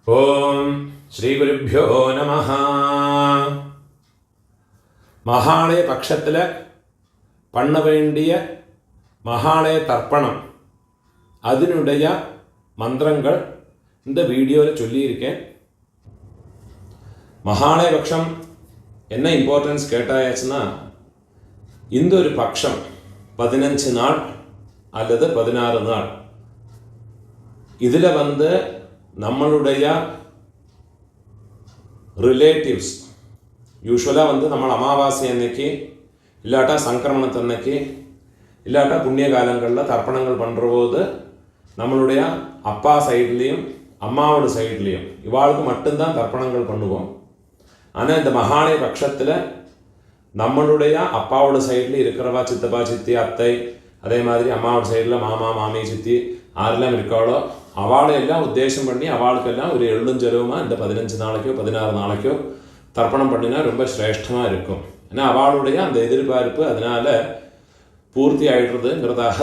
ஓம் ஸ்ரீ குருப்யோ நமஹ. மகாலய பட்சத்தில் பண்ண வேண்டிய மகாலய தர்ப்பணம் அதனுடைய மந்திரங்கள் இந்த வீடியோவில் சொல்லியிருக்கேன். மகாலய பட்சம் என்ன இம்பார்ட்டன்ஸ் கேட்டாயாச்சுன்னா, இந்த ஒரு பட்சம் 15 நாள் அல்லது 16 நாள் இதில் நம்மளுடைய ரிலேட்டிவ்ஸ் யூஸ்வலாக நம்ம அமாவாசை அன்னைக்கு இல்லாட்டா சங்கிரமணத்தன்னைக்கு இல்லாட்டா புண்ணிய காலங்களில் தர்ப்பணங்கள் பண்ணுற போது நம்மளுடைய அப்பா சைட்லேயும் அம்மாவோட சைட்லேயும் இவாளுக்கு மட்டும்தான் தர்ப்பணங்கள் பண்ணுவோம். ஆனால் இந்த மகாலய பட்சத்தில் நம்மளுடைய அப்பாவோட சைடில் இருக்கிறவா சித்தப்பா சித்தி அத்தை, அதே மாதிரி அம்மாவோட சைடில் மாமா மாமி சித்தி யாரெல்லாம் இருக்காளோ அவளையெல்லாம் உத்தேசம் பண்ணி அவளுக்கெல்லாம் ஒரு எழுஞ்செலவுமாக இந்த 15 நாளைக்கோ 16 நாளைக்கோ தர்ப்பணம் பண்ணினா ரொம்ப சிரேஷ்டமாக இருக்கும். ஏன்னா அவளுடைய அந்த எதிர்பார்ப்பு அதனால் பூர்த்தி ஆகிடுறதுங்கிறதாக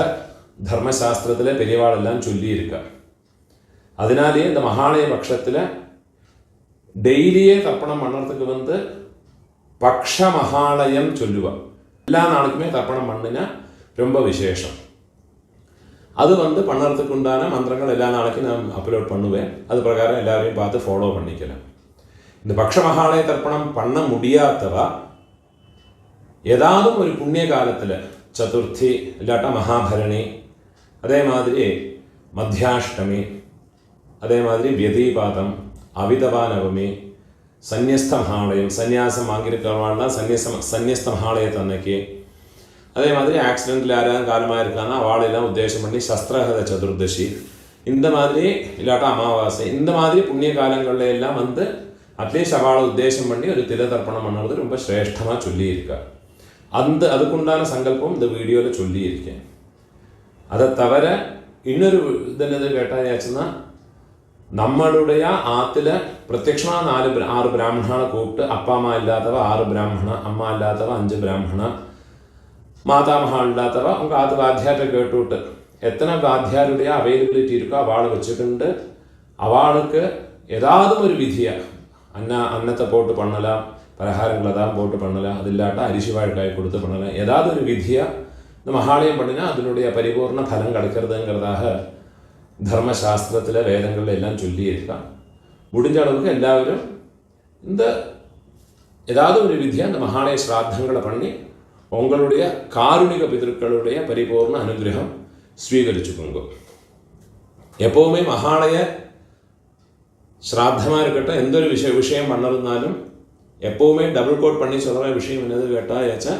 தர்மசாஸ்திரத்தில் பெரியவாளெல்லாம் சொல்லியிருக்கா. அதனாலேயே இந்த மகாலய பட்சத்தில் டெய்லியே தர்ப்பணம் பண்ணுறதுக்கு பக்ஷ மகாலயம் சொல்லுவாள். எல்லா நாளுக்குமே தர்ப்பணம் பண்ணினா ரொம்ப விசேஷம். அது பண்ணுறதுக்கு உண்டான மந்திரங்கள் எல்லா நாளைக்கும் நான் அப்லோட் பண்ணுவேன். அது பிரகாரம் எல்லாரையும் பார்த்து ஃபாலோ பண்ணிக்கலாம். இந்த பக்ஷ மகாலய தர்ப்பணம் பண்ண முடியாதவா ஏதாவது ஒரு புண்ணிய காலத்தில் சதுர்த்தி இல்லாட்டா மகாபரணி, அதே மாதிரி மத்தியாஷ்டமி, அதே மாதிரி வியதீபாதம், அவிதவா நவமி, சந்நியஸ்த மகாலயம் சந்நியாசம் வாங்கியிருக்கிறவாள்னா சந்நியஸ்த மகாலயத்தை அன்னைக்கு, அதே மாதிரி ஆக்சிடென்ட்டில் யாராவது காலமாக இருக்காங்கன்னா அவளையெல்லாம் உத்தேசம் பண்ணி சஸ்திரஹத சதுர்தசி, இந்த மாதிரி இல்லாட்டா அமாவாசை, இந்த மாதிரி புண்ணிய காலங்களில் எல்லாம் அட்லீஸ்ட் அவளை உத்தேசம் பண்ணி ஒரு தில தர்ப்பணம் பண்ணுறது ரொம்ப சிரேஷ்டமாக சொல்லியிருக்கா. அதுக்குண்டான சங்கல்பம் இந்த வீடியோவில் சொல்லியிருக்கேன். அதை தவிர இன்னொரு என்னது கேட்டாயாச்சுன்னா, நம்மளுடைய ஆற்றுல பிரத்யட்சமாக 6 பிராமணனை கூப்பிட்டு அப்பா அம்மா இல்லாதவ 6 பிராமணா, அம்மா இல்லாதவ 5 பிராமணா, மாதாமகா இல்லாதவ உங்கள் ஆற்று வாத்தியார்கிட்ட கேட்டுவிட்டு எத்தனை வாத்தியாருடைய அவைலபிலிட்டி இருக்கோ அவளை வச்சுக்கிண்டு அவளுக்கு ஏதாவது ஒரு விதியாக அன்னத்தை போட்டு பண்ணலாம், பலகாரங்களை தான் போட்டு பண்ணலாம், அது இல்லாட்டா அரிசி வாழைக்காய் கொடுத்து பண்ணலாம், ஏதாவது ஒரு விதியாக இந்த மகாலயம் பண்ணினா அதனுடைய பரிபூர்ண பலம் கிடைக்கிறதுங்கிறதாக தர்மசாஸ்திரத்தில் வேதங்களில் எல்லாம் சொல்லியிருக்கான். முடிஞ்ச அளவுக்கு எல்லாரும் இந்த ஏதாவது ஒரு விதியாக இந்த மகாலய ஸ்ராத்தங்களை பண்ணி உங்களுடைய காருணிக பிதர்களுடைய பரிபூர்ண அனுகிரகம் ஸ்வீகரிச்சுக்கோங்க. எப்போவுமே மகாலய ஸ்ராத்தமாக இருக்கட்டும், எந்த ஒரு விஷயம் பண்ணிருந்தாலும் எப்போவுமே டபுள் கோட் பண்ணி சொல்கிற விஷயம் என்னது கேட்டாயாச்சா,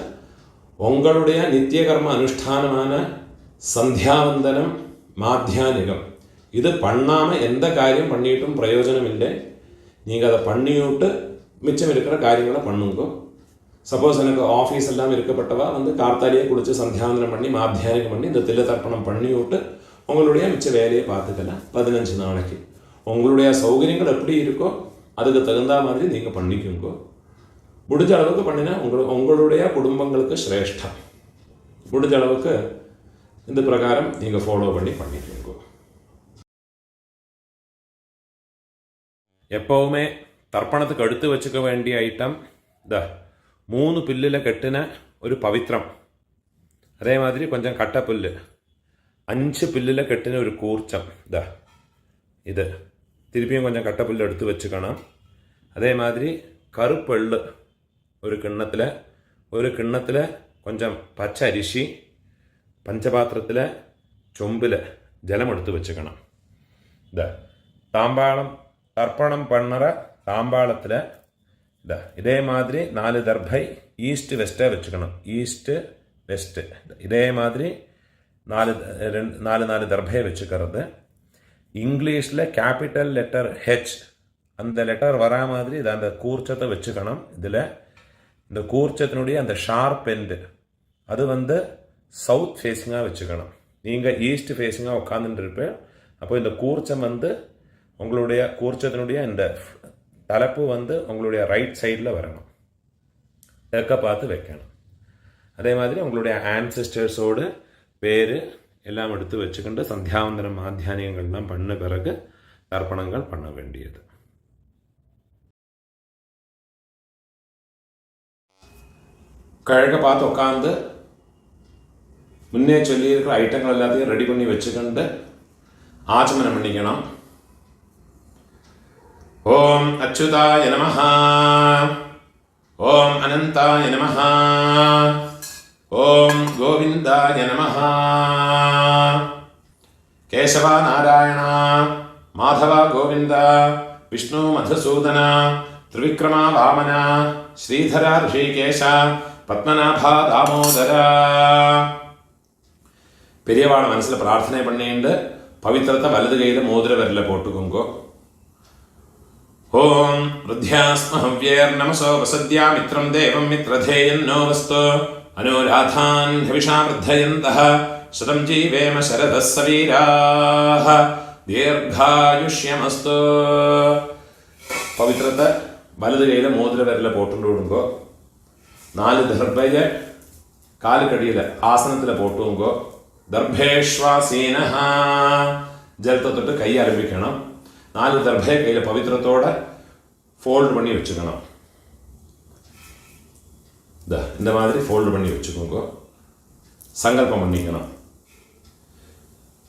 உங்களுடைய நித்திய கர்ம அனுஷ்டானமான சந்தியாவந்தனம் மாத்தியானிகம் இது பண்ணாமல் எந்த காரியம் பண்ணிட்டும் பிரயோஜனம் இல்லை. நீங்கள் அதை பண்ணிவிட்டு மிச்சம் இருக்கிற காரியங்களை பண்ணுங்க. சப்போஸ் எனக்கு ஆஃபீஸ் எல்லாம் இருக்கப்பட்டவா கார்த்தாலேயே குளித்து சந்தியாவந்தனம் பண்ணி மாத்தியானிகம் பண்ணி இந்த தில்ல தர்ப்பணம் பண்ணி விட்டு உங்களுடைய மிச்ச வேலையை பார்த்துக்கலாம். 15 நாளைக்கு உங்களுடைய சௌகரியங்கள் எப்படி இருக்கோ அதுக்கு தகுந்த மாதிரி நீங்கள் பண்ணிக்கோங்க. முடிஞ்ச அளவுக்கு பண்ணினா உங்களுடைய குடும்பங்களுக்கு சிரேஷ்டம். முடிஞ்ச அளவுக்கு இந்த பிரகாரம் நீங்கள் ஃபாலோ பண்ணிக்கோங்க. எப்போவுமே தர்ப்பணத்துக்கு எடுத்து வச்சுக்க வேண்டிய ஐட்டம் 3 பில்லில் கட்டின ஒரு பவித்ரம், அதே மாதிரி கொஞ்சம் கட்டப்புல்லு, 5 பில்லில் கட்டின ஒரு கூர்ச்சம், இது திருப்பியும் கொஞ்சம் கட்டப்புல்லு எடுத்து வச்சுக்கணும். அதே மாதிரி கருப்பெள்ளு ஒரு கிண்ணத்தில் கொஞ்சம் பச்சை அரிசி, பஞ்சபாத்திரத்தில் சொம்பில் ஜலம் எடுத்து வச்சுக்கணும். தாம்பாளம் தர்ப்பணம் பண்ணுற தாம்பாளத்தில் இதே மாதிரி 4 தர்பை ஈஸ்ட் வெஸ்ட்டாக வச்சுக்கணும். ஈஸ்ட்டு வெஸ்ட்டு இதே மாதிரி 4 தர்பையை வச்சுக்கிறது. இங்கிலீஷில் கேபிட்டல் லெட்டர் ஹெச் அந்த லெட்டர் வரா மாதிரி இதை அந்த கூர்ச்சத்தை வச்சுக்கணும். இதில் இந்த கூர்ச்சத்தினுடைய அந்த ஷார்ப் எண்டு அது சவுத் ஃபேஸிங்காக வச்சுக்கணும். நீங்கள் ஈஸ்ட் ஃபேஸிங்காக உட்காந்துட்டு இருப்பேன். அப்போ இந்த கூர்ச்சம் உங்களுடைய கூர்ச்சத்தினுடைய இந்த தலைப்பு உங்களுடைய ரைட் சைடில் வரணும், தெற்க பார்த்து வைக்கணும். அதே மாதிரி உங்களுடைய ஆன்செஸ்டர்ஸோடு பேர் எல்லாம் எடுத்து வச்சுக்கிண்டு சந்தியாவந்தனம் மாத்தியானியங்கள்லாம் பண்ண பிறகு தர்ப்பணங்கள் பண்ண வேண்டியது. கிழக்க பார்த்து உட்காந்து முன்னே சொல்லியிருக்கிற ஐட்டங்கள் எல்லாத்தையும் ரெடி பண்ணி வச்சுக்கிண்டு ஆச்சமனம் பண்ணிக்கணும். ஓம் அச்சுதாய நமஹ, ஓம் அனந்தாய நமஹ, ஓம் கோவிந்தாய நமஹ. கேசவ நாராயண மாதவ கோவிந்த விஷ்ணு மதுசூதன த்ரிவிக்ரம வாமன ஸ்ரீதர ரிஷிகேஷ பத்மநாப தாமோதர. பெரியவாளை மனசில் பிரார்த்தனை பண்ணிட்டு பவித்திரத்தை வலது கையில் மோதிர விரல போட்டுக்கோங்கோ. ஓம் ருத்யாஸ்மஹவ்யேர் நமசோ வசத்யா மித்ரம் தேவம் மித்ரதேயன்னோ வஸ்து அனுராதான் ஹவிஷா வர்தயந்தः சதம் ஜீவேம சரதः சவீராः தீர்காயுஷ்யமஸ்து. பவித்திரத்தை வலது கையில் மோதிர விரல போட்டு விடுங்கோ. 4 தர்பைய காலுக்கடியில் ஆசனத்தில் போட்டுங்கோ. தர்பேஷ்வாசீனஹ, ஜலத்தை தொட்டு கை ஆரம்பிக்கணும். 4 தர்பைய கையில் பவித்திரத்தோட ஃபோல்டு பண்ணி வச்சுக்கணும். இந்த மாதிரி ஃபோல்டு பண்ணி வச்சுக்கோங்க. சங்கல்பம் பண்ணிக்கணும்.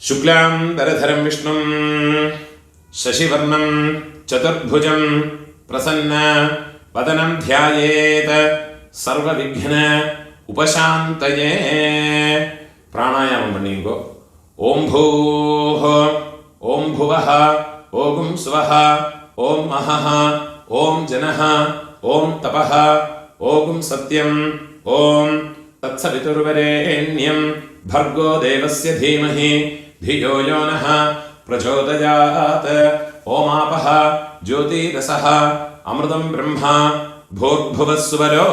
சுக்லாம் தரதரம் விஷ்ணும் சசிவர்ணம் சதுர்புஜம் பிரசன்ன வதனம் தியாயேத் சர்வ விக்ன உபசாந்தயே. பிராணாயாமம் பண்ணிங்கோ. ஓம் பூஹ, ஓம் புவஹ, ஓம் ஸ்வஹ, ஓம் மஹஹ, ஓம் ஜனஹ, ஓம் தபஹ, ஓம் சத்யம், ஓம் தத்சவிதுர்வரேண்யம் भर्गो देवस्य धीमहि धियो यो नः प्रचोदयात्. ओमापः ज्योतिरसः अमृतं ब्रह्मा भूर्भुवस्वरो.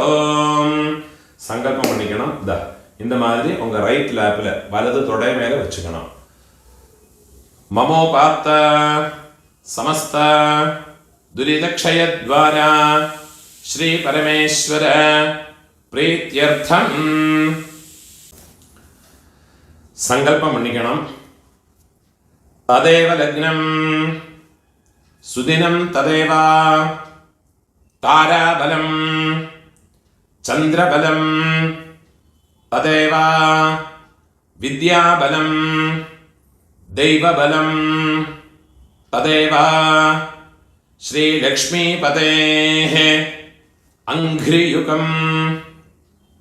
சங்கல்பம் பண்ணிக்கணும். இந்த மாதிரி உங்க ரைட் லேப்ல வலது தொடை மேல வச்சுக்கணும். மமோபாத்த சமஸ்த துரிதக்ஷயத்வாரா ஸ்ரீ பரமேஸ்வர பிரீத்யர்த்தம் சங்கல்பம் பண்ணிக்கணும். ததேவ லக்னம் சுதினம் ததேவ தாராபலம் சந்திரபலம் ததேவ வித்யாபலம் தெய்வபலம் ததேவ ஸ்ரீலக்ஷ்மீபதேः அங்க்ரியுகம்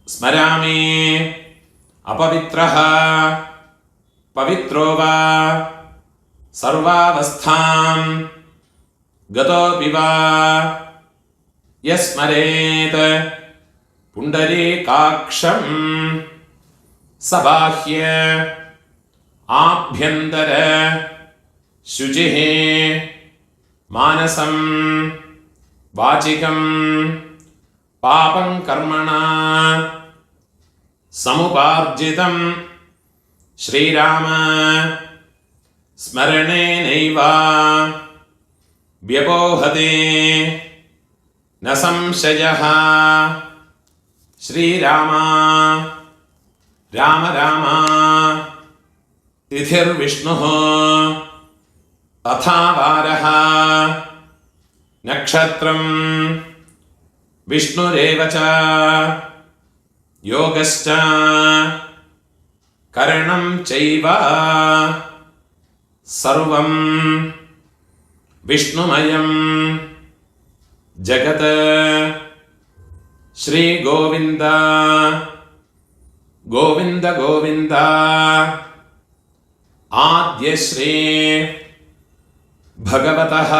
ஸ்மராமி. अपवित्रः पवित्रो वा सर्वावस्थां गतोऽपि वा यस्मरेत् पुण्डरीकाक्षं सबाह्य आभ्यन्तर शुचिः मानसं वाचिकं पापं कर्मणा समुपार्जितं श्रीराम स्मरणेनैव व्यपोहते न संशयः. श्रीराम राम राम तिथिर्विष्णुः तथा वारः नक्षत्रं विष्णुरेव च योगश्च करणं चैव सर्वं विष्णुमयं जगत्. श्री गोविंद गोविंद गोविंद आद्य श्री भगवतः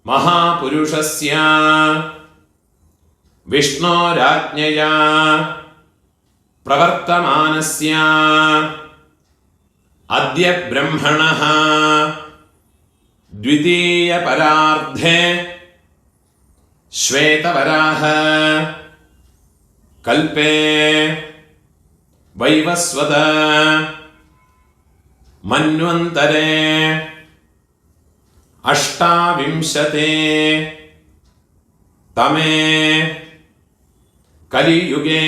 महापुरुषस्य विष्णोराज्ञया प्रवर्तमानस्य अद्य ब्रह्मणः द्वितीयपरार्धे श्वेतवराह कल्पे वैवस्वत मन्वन्तरे अष्टाविंशते तमे कलियुगे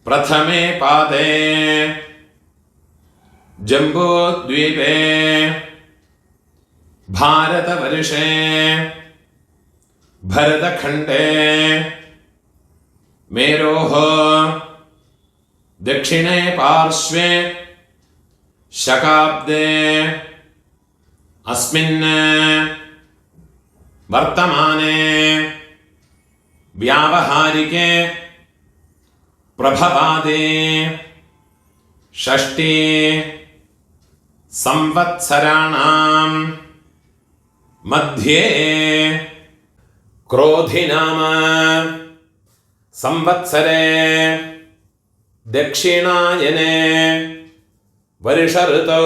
प्रथमे पादे जम्बूद्वीपे भारतवर्षे भरतखण्डे मेरोः दक्षिणे पार्श्वे शकाब्दे अस्मिन् वर्तमाने व्यावहारिके प्रभवादे षष्ठी संवत्सराणां मध्ये क्रोधिनाम संवत्सरे दक्षिणायने वर्षऋतौ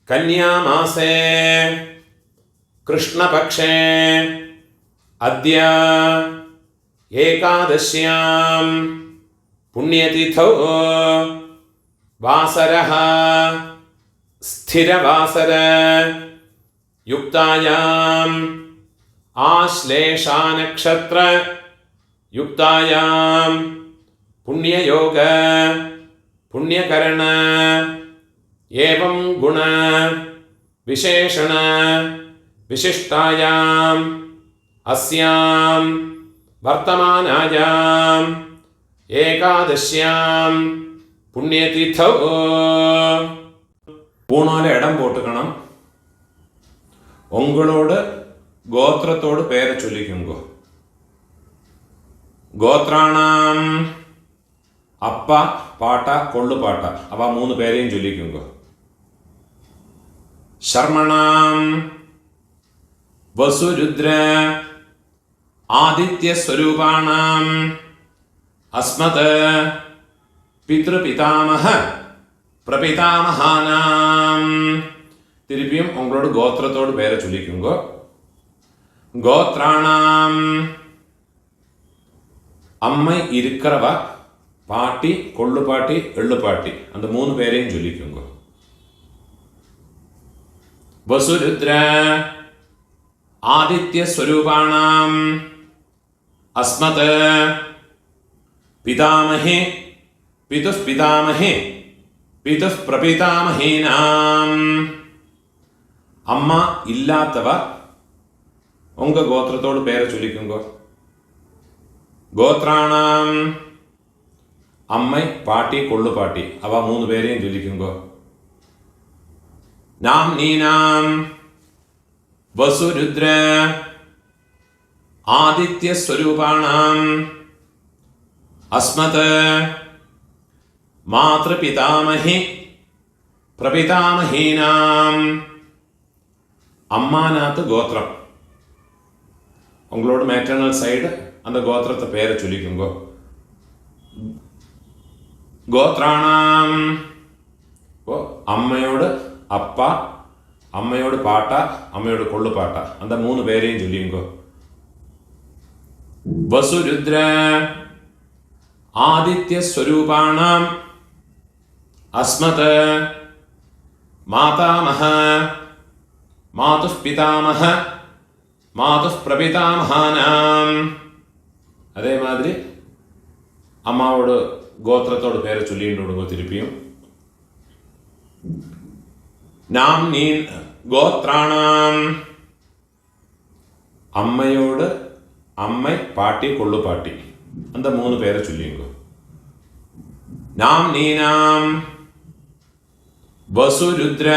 कन्यामासे कृष्णपक्षे अद्य एकादश्यां पुण्यतिथौ वासरः स्थिरवासर युक्तायाम् आश्लेषा नक्षत्र युक्तायां पुण्ययोग पुण्यकरण एवं गुण विशेषण विशिष्टायाम् अस्यां वर्तमानायाम् एकादश्यां पुण्यतिथौ ஊனால இடம் போட்டுக்கணும். உங்களோட கோத்திரத்தோடு பேரை சொல்லிக்குங்க. கோத்ராணாம் அப்பா பாட்டா கொள்ளு பாட்டா அவ 3 பேரையும் சொல்லிக்குங்க. சர்மணாம் வசுருத்ர ஆதித்ய ஸ்வரூபாணாம் அஸ்மத் பித்ருபிதாமஹ பிரபிதாமஹானாம். திருப்பியும் உங்களோட கோத்திரத்தோடு பேரை சொல்லிக்குங்க. கோத்ராணாம் அம்மை இருக்கிறவ பாட்டி கொள்ளு பாட்டி எள்ளு பாட்டி அந்த 3 பேரையும் சொல்லிக்குங்க. வசுருத்ர ஆதித்ய ஸ்வரூபாணாம் அஸ்மத் பிதாமஹே பிதுஸ் பிதாமஹே பிதுஸ் பிரபிதாமஹீனாம். அம்மா இல்லாதவ உங்க கோத்திரத்தோடு பேரை சொல்லிக்குங்க. கோத்ராணாம் அம்மை பாட்டி கொள்ளு பாட்டி அவ 3 பேரையும் சொல்லிக்குங்க. நாம் நீனாம் வசுருத்ர ஆதித்ய ஸ்வரூபாணாம் அஸ்மத் மாத்ருபிதாமஹி பிரபிதாமஹீனாம். அம்மாநாத்து கோத்திரம் உங்களோட மேட்டர்னல் சைடு அந்த கோத்திரத்தை பேரை சொல்லிக்குங்க. கோத்ராணாம் அம்மையோட அப்பா அம்மையோட பாட்டா அம்மையோட கொள்ளு பாட்டா அந்த 3 பேரையும் சொல்லிங்க. வசுருத்ர ஆதித்ய ஸ்வரூபாணாம் அஸ்மத் மாதாமஹ மாதுஸ் பிதாமஹ மாதுஸ் பிரபிதாமஹானாம். அதே மாதிரி அம்மாவோட கோத்திரத்தோட பேரை சொல்லிட்டு விடுங்க. திருப்பியும் நாம் நீ கோத்ராணாம் அம்மையோட அம்மை பாட்டி கொள்ளு பாட்டி அந்த 3 பேரை சொல்லிங்க. நாம் நீனாம் வசுருத்ர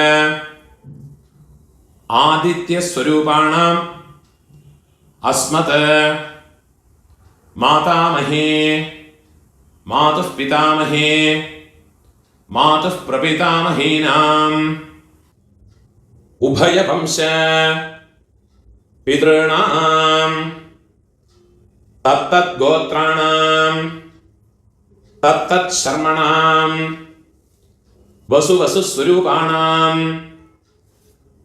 ஆதித்ய ஸ்வரூபாணாம் அஸ்மத் மாதாமஹே மாதுஸ் பிதாமஹே மாதுஸ் பிரபிதாமஹீனாம். உபய வம்ச பித்ருணாம் தத்தத் கோத்ராணாம் தத்தத் சர்மணாம் வசு வசு ஸ்வரூபாணாம்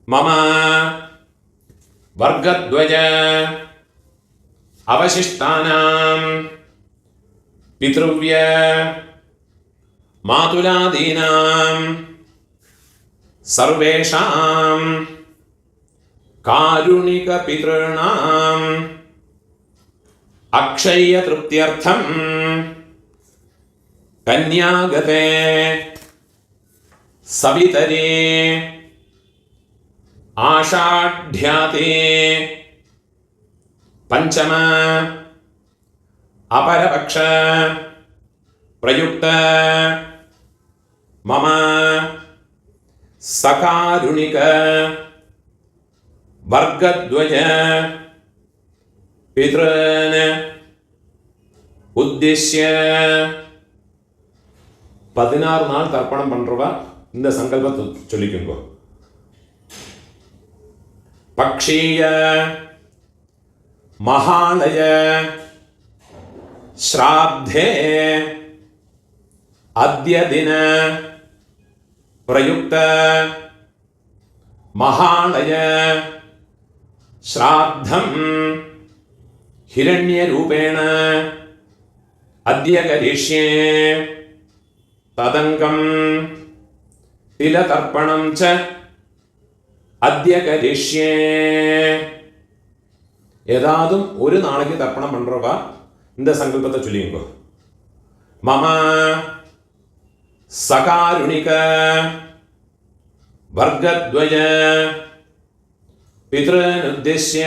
மம வர்க்கத்வய அவசிஷ்டானாம் பித்ருவ்ய மாதுலாதீனாம் சர்வேஷாம் காருணிக பித்ருணாம் அக்ஷய திருப்தியர்த்தம் கன்யாகதே सवितरे आषाढ्याते पंचम अपरपक्ष प्रयुक्त मम सकारुणिक वर्गद्वय पितॄन् उद्देश्य 16 நாள் தர்ப்பணம் பண்றவா இந்த சங்கல்பத்தை சொல்லிக்குங்க. பக்ஷீய மகாலய ஸ்ராத்தே அத்ய தின பிரயுக்த மகாலய श्राद्धं हिरण्यरूपेण अद्य करिष्ये तदङ्गं तिलतर्पणं च अद्य करिष्ये. ஏதாதும் ஒரு நாளைக்கு தர்ப்பணம் பண்றவா இந்த சங்கல்பத்தை சொல்லிங்க. மம சகாருணிக வர்கத்வய पितॄन् उद्देश्य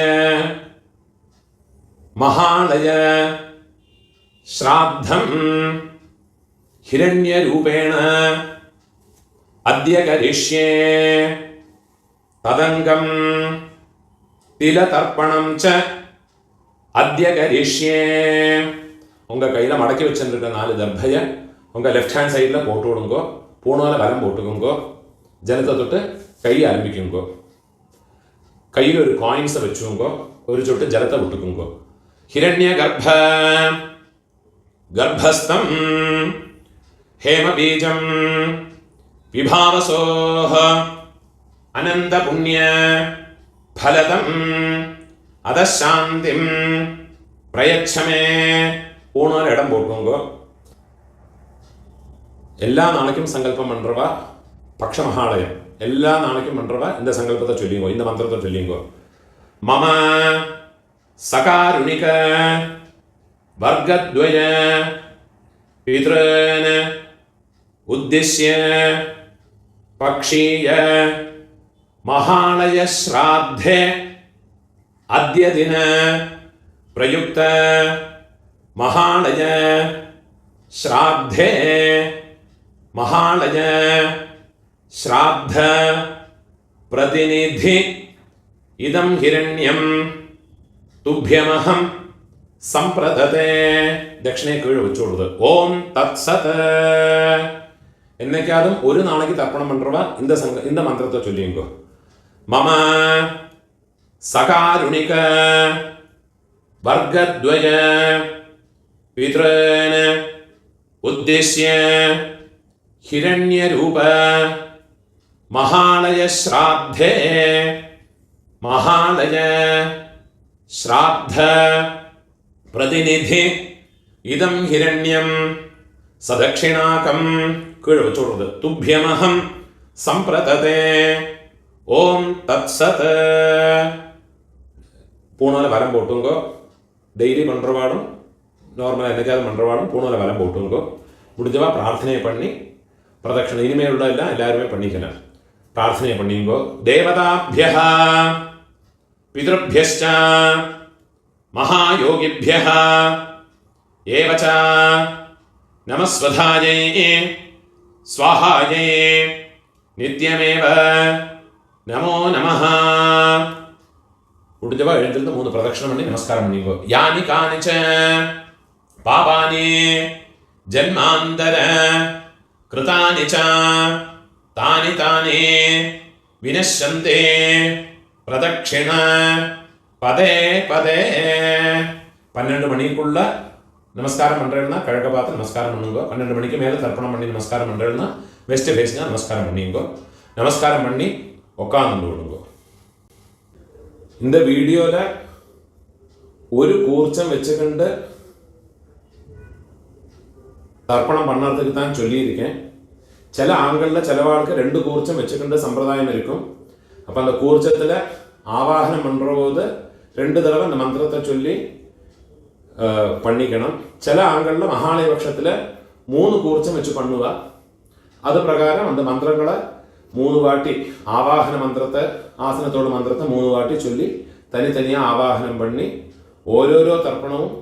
महालय श्राद्धं हिरण्यरूपेण अद्य करिष्ये तदङ्गं तिलतर्पणं च अद्य करिष्ये. உங்க கையில மடக்கி வச்சிருக்க 4 தர்பைய உங்க லெஃப்ட் ஹேண்ட் சைடுல போட்டு விடுங்க. பூணால வலம் போட்டுக்குங்க. ஜலத்தை தொட்டு கை ஆரம்பிக்குங்க. கையில் ஒரு காயின்ஸை வச்சுக்கோங்க. ஒரு சொட்டு ஜலத்தை விட்டுக்குங்க. ஹிரண்ய கர்ப்பஸ்தம் ஹேமபீஜம் விபாவசோஹ அனந்த புண்ணிய ஃபலதம் அதசாந்திம் பிரயச்சமே. பூணால் இடம் போட்டுக்கோங்க. எல்லா நாளைக்கும் சங்கல்பம் பண்றவா பக்ஷ மகாலயம் எல்லா நாளைக்கும் பண்றவா இந்த சங்கல்பத்தை சொல்லிங்கோ. இந்த மந்திரத்தை சொல்லிங்கோ. மம சகாருணிக வர்கத்வய பித்ருன் உத்திஷ்ய பக்ஷீய மகாலய ஸ்ராத்தே அத்ய தின பிரயுக்த மகாலய ஸ்ராத்தே மகாலய श्राद्ध प्रतिनिधि इदं हिरण्यं तुभ्यमहं संप्रदते. दक्षिणे कीழ വെച്ചോടുது. ஓம் தத்சத். என்னைக்காதும் ஒரு நாளைக்கு தர்ப்பணம் பண்றவா இந்த மந்திரத்தை சொல்லிங்க. மம சகாருணிக வர்கத்வய பித்ருன் உத்திஷ்ய हिरण्यरूप महालय श्राद्धे महालय श्राद्ध प्रतिनिधि इदं हिरण्यं सदक्षिणाकं कीழ வச்சோடுது. तुभ्यमहं संप्रदते. ஓம் தத்சத். பூணால வரம் போட்டுங்கோ. டெய்லி பண்றவாடும் நார்மலாக என்னைக்காவது பண்றவாடும் பூணால வரம் போட்டுங்கோ. முடிஞ்சவா பிரார்த்தனை பண்ணி பிரதட்சணை இனிமேல் உள்ள எல்லாம் எல்லாருமே பண்ணிக்கலாம். பிரார்த்தனை பண்ணிங்கோ. தேவதாபியः பித்ருभ्यश्च महायोगिभ्यः एव च नमस्वधायै स्वाहायै नित्यमेव नमो नमः. முடிஞ்சவா எழுந்திருந்து 3 பிரதட்சணம் பண்ணி நமஸ்காரம் பண்ணிங்கோ. யானி கானிச்ச பாபானி ஜன்மாந்தர कृतानि च तानि तानि विनश्यन्ते प्रदक्षिण पदे पदे. 12 மணிக்குள்ள நமஸ்காரம் பண்றேன்னா கிழக்க பார்த்து நமஸ்காரம் பண்ணுங்க. 12 மணிக்கு மேலே தர்ப்பணம் பண்ணி நமஸ்காரம் பண்றேன்னா வெஸ்ட் ஃபேஸ்னா நமஸ்காரம் பண்ணிங்க. நமஸ்காரம் பண்ணி உட்கார்ந்து விடுங்க. இந்த வீடியோல ஒரு கூர்ச்சம் வச்சுக்கிண்டு தர்ப்பணம் பண்ணுறதுக்கு தான் சொல்லியிருக்கேன். சில ஆண்களில் சிலவாளுக்கு 2 கூர்ச்சம் வச்சுக்கின்ற சம்பிரதாயம் இருக்கும். அப்போ அந்த கூர்ச்சத்தில் ஆவாகனம் பண்ணுற போது 2 தடவை அந்த மந்திரத்தை சொல்லி பண்ணிக்கணும். சில ஆண்களில் மகாலய பட்சத்தில் 3 கூர்ச்சம் வச்சு பண்ணுவா. അത് പ്രകാരം அந்த മന്ത്രങ്ങളെ 3 വാട്ടി ആവാഹന മന്ത്രത്തെ ആസനത്തോട് മന്ത്രത്തെ 3 വാട്ടി ചൊല്ലി தனித்தனியாக ஆவாகனம் பண்ணி ஓரோரோ தர்ப்பணமும்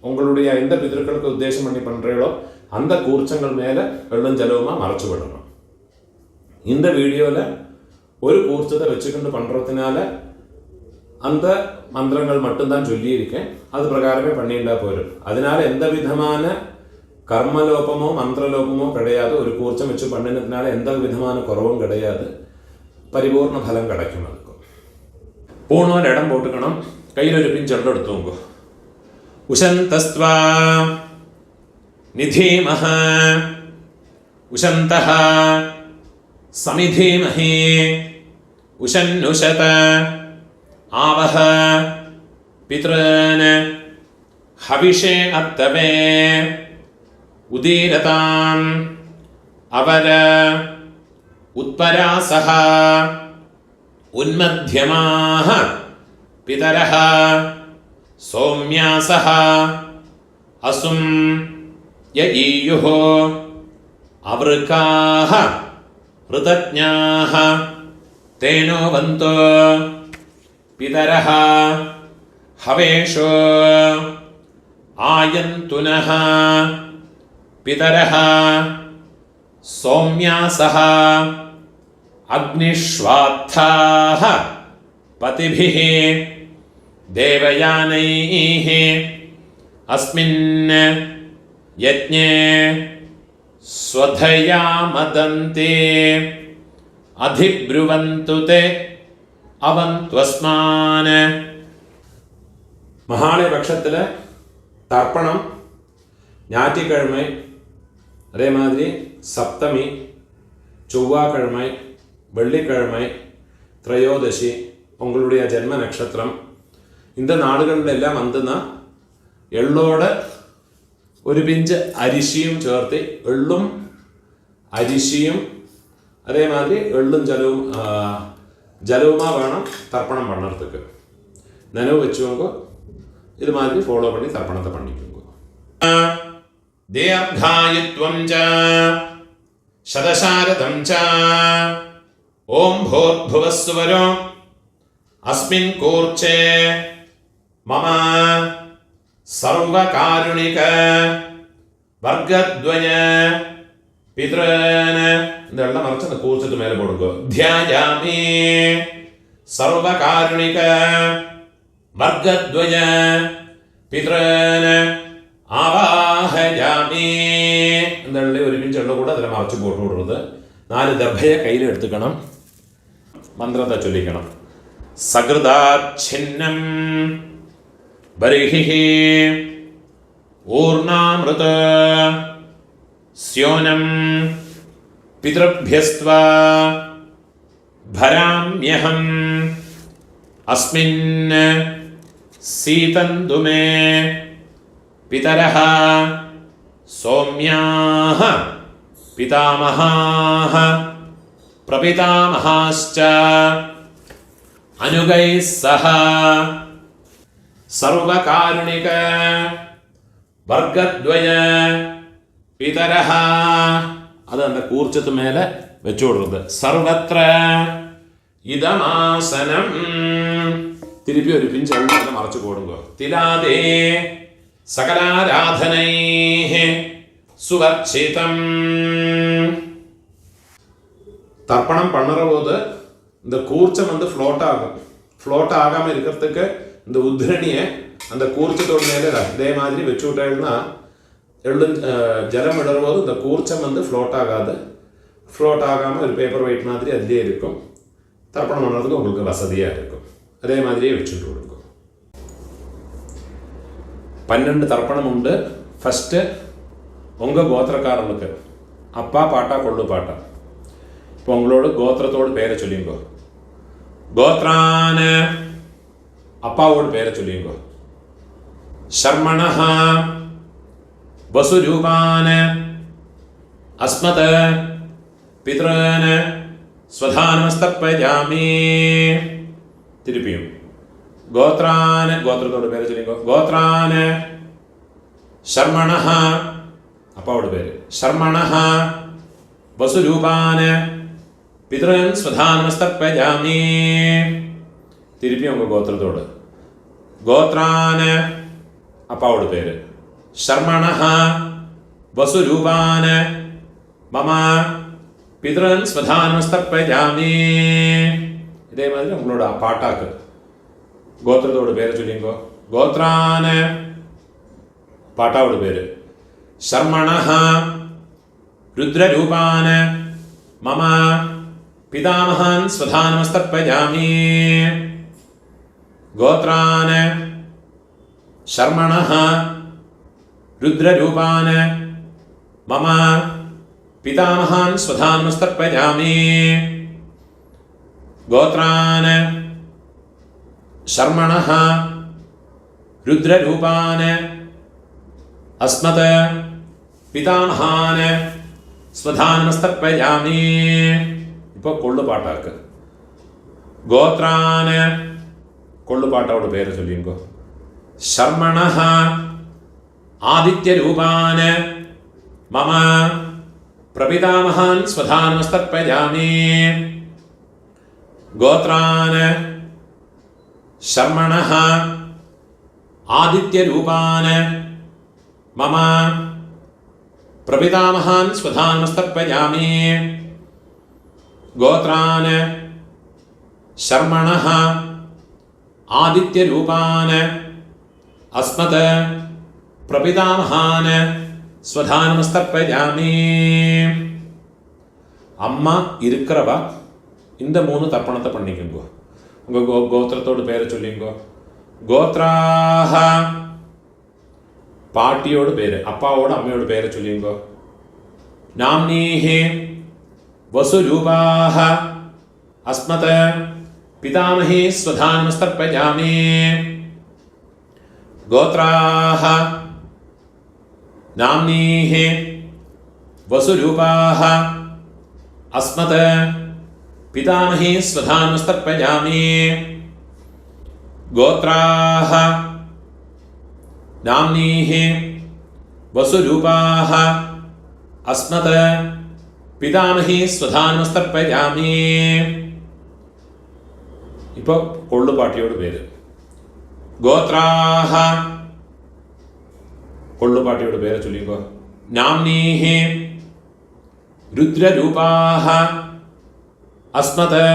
உங்களுடைய எந்த பிதர்களுக்கு உத்தேசம் பண்ணி பண்ணுறீங்களோ அந்த கூர்ச்சங்கள் மேலே வெள்ளம் ஜலவுமா மறைச்சு விடணும். இந்த வீடியோவில் ஒரு கூர்ச்சத்தை வச்சுக்கிட்டு பண்ணுறதுனால அந்த மந்திரங்கள் மட்டும்தான் சொல்லியிருக்கேன். அது பிரகாரமே பண்ணிட்டா போயிடும். அதனால எந்த விதமான கர்மலோபமோ மந்திரலோபமோ கிடையாது. ஒரு கூர்ச்சம் வச்சு பண்ணினதுனால எந்த விதமான குறவும் கிடையாது. பரிபூர்ண பலம் கிடைக்கும். அதுக்கும் பூணோர் இடம் போட்டுக்கணும். கையில் ஒரு பிஞ்செல்லாம் எடுத்துவோங்க. உஷந்தஸ்த்வா நிதீமஹ உஷந்தஹ சமிதீமஹி உஷன்னுஷத ஆவஹ பித்ரன் ஹவிஷே அத்தவே உதீரதாம் அவர உத்பராசஹ உன்மத்யமாஹ பிதரஹ சௌம்யாசஹ அசும் யஈயுஹ அவருக்காஹ ருதஜ்ஞாஹ தேனோ வந்தோ பிதரஹ ஹவேஷோ ஆயந்துனஹ பிதரஹ சௌம்யாசஹ அக்னிஷ்வாத்தாஹ பதிபிஹ தேவயானைஹ அஸ்மின் யஜ்ஞே ஸ்வதயா மதந்தே அதிப்ருவந்து தே அவந்த்வஸ்மான். மகாலய பட்சத்தில் தர்ப்பணம் ஞாயிற்றுக்கிழமை, அதே மாதிரி சப்தமி, செவ்வாய்க்கிழமை, வெள்ளிக்கிழமை, திரையோதசி, உங்களுடைய ஜென்ம நட்சத்திரம், இந்த നാളുകളിലെല്ലാം വന്നുന്ന എള്ളോട് ഒരു പിഞ്ച് അരിശിയും ചേർത്ത് എള്ളും അരിശിയും അതേമാതിരി എള്ളും ജലവുമാ വേണം തർപ്പണം പണ്ണறதுக்கு. നനവ് വെച്ചുകൊണ്ട് ഇത് മാതിരി ഫോളോ பண்ணி തർപ്പണത്തെ பண்ணிக்கோங்க. ദീർഘായുത്വം ച ശതശാരദം ച ഓം ഭൂർഭുവസ്സുവരോ അസ്മിൻ കൂർച്ചേ മമ സർവകാരുണിക വർഗദ്വയ പിതൃൻ. இந்த எல்லாம் மறைச்சு அந்த கூர்ச்சத்து மேலே போடுங்க. தியாயாமி സർവകാരുണിക വർഗദ്വയ പിതൃൻ ആവാഹയാമി. എന്നുള്ള ഒരു പിഞ്ചെള്ള കൂടെ അതിനെ മറച്ച് പോട്ട് വിടുന്നത്. 4 ദർഭയെ കയ്യിൽ എടുത്തുക്കണം. മന്ത്രത്തെ ചൊല്ലിക്കണം. സകൃതാച്ഛിന്നം ബർഹിഹി ഊർണാമൃത സ്യോനം പിതൃഭ്യസ്ത്വാ ഭരാമ്യഹം അസ്മിൻ സീതന്തു മേ പിതരഃ സൗമ്യാഃ പിതാമഹാഃ പ്രപിതാമഹാശ്ച അനുഗൈഃ സഹ സർവകാരുണിക വർഗദ്വയ പിതരഃ. അത് அந்த കൂർച്ചത്ത് മേലെ വെച്ചു കൊടുക്കുന്നത്. സർവത്ര ഇദമാസനം. തിരുപ്പി ഒരു പിഞ്ച് എല്ലാം മറച്ചു പോടുക. തിലാദേ സകലാരാധനൈഃ സുവർച്ചിതം. தர்ப்பணம் பண்ணுற போது இந்த கூர்ச்சம் வந்து ஃப்ளோட் ஆகாமல் இருக்கிறதுக்கு இந்த உத்ரணியை அந்த கூர்ச்சத்தோட மேலே இதே மாதிரி வச்சு விட்டாங்கன்னா ஜலம் விடுற போது இந்த கூர்ச்சம் வந்து ஃப்ளோட் ஆகாமல் ஒரு பேப்பர் வெயிட் மாதிரி அதிலே இருக்கும். தர்ப்பணம் பண்ணுறதுக்கு உங்களுக்கு வசதியாக இருக்கும். அதே மாதிரியே வச்சுட்டு விடுங்க. 12 தர்ப்பணம் உண்டு. ஃபஸ்ட்டு உங்கள் கோத்திரக்காரர்களுக்கு அப்பா பாட்டா கொள்ளு பாட்டா. இப்போ உங்களோட கோத்திரத்தோடு பேரை சொல்லிங்கோ. கோத்ரான அப்பாவோட பேரை சொல்லிங்கோ. சர்மணஹ வசுரூபான அஸ்மத பித்ரன ஸ்வதானமஸ்தப்பயாமி. திருப்பியும் கோத்ரான கோத்திரத்தோட பேரை சொல்லிங்கோ. கோத்ரான சர்மணஹ அப்பாவோட பேர். சர்மணஹ വസുരൂപാൻ പിതൃൻ സ്വധാനമസ്തർപ്പയാമി. തിരുപ്പി നമുക്ക് ഗോത്രത്തോട്. ഗോത്രാൻ അപ്പാവോട് പേര്. ശർമ്മണഃ വസുരൂപാൻ മമ പിതൃൻ സ്വധാനമസ്തർപ്പയാമി. ഇതേമാതിരി നമ്മളോട് ആ പാട്ടാക്ക്. ഗോത്രത്തോട് പേര് ചൊല്ലിക്കോ. ഗോത്രാൻ പാട്ടാവോട് പേര്. ശർമ്മണഃ രുദ്രരൂപാൻ മമ പിതാമഹാൻ സ്വധാനമസ്തർപ്പയാമി. ഗോത്രാൻ ശർമ്മണഃ രുദ്രരൂപാൻ മമ പിതാമഹാൻ സ്വധാനമസ്തർപ്പയാമി. ഗോത്രാൻ ശർമ്മണഃ രുദ്രരൂപാൻ അസ്മത് പിതാമഹാൻ സ്വധാനമസ്തർപ്പയാമി. ഇപ്പോൾ കൊള്ളുപാട്ടാക്ക്. ഗോത്രാൻ കൊള്ളുപാട്ടോട് പേര് ചൊല്ലിക്കോ. ശർമ്മണഃ ആദിത്യരൂപാൻ മമ പ്രപിതാമഹാൻ സ്വധാനമസ്തർപ്പയാമി. ഗോത്രാൻ ശർമ്മണഃ ആദിത്യരൂപാൻ മമ പ്രപിതാമഹാൻ സ്വധാനമസ്തർപ്പയാമി. ഗോത്രാൻ ശർമ്മണഃ ആദിത്യരൂപാൻ അസ്മത് പ്രപിതാമഹാൻ സ്വധാനമസ്തർപ്പയാമി. അമ്മ இருக்கிறவ இந்த 3 தர்ப்பணத்தை பண்ணிக்கோங்க. உங்க கோத்திரத்தோடு பேரை சொல்லிங்கோ. கோத்ராஹ പാട്ടിയോട് പേര്. അപ്പാവോട് അമ്മയോട് പേര് ചൊല്ലിങ്കോ. നാംനീഹി വസുരൂപാഹ അസ്മത് പിതാമഹി സ്വധാനമസ്തർപ്പയാമി. ഗോത്രാഹ നാംനീഹി വസുരൂപാഹ അസ്മത് പിതാമഹി സ്വധാനമസ്തർപ്പയാമി. ഗോത്രാഹ നാംനീഹി വസുരൂപാഹ അസ്മത് പിതാമഹി സ്വധാനമസ്തർപ്പയാമി. ഇപ്പോൾ കൊള്ളുപാട്ടിയോട് പേര്. ഗോത്രാഹ കൊള്ളുപാട്ടിയോട് പേര് ചൊല്ലിക്കോ. നാംനീഹി രുദ്രരൂപാഹ അസ്മത്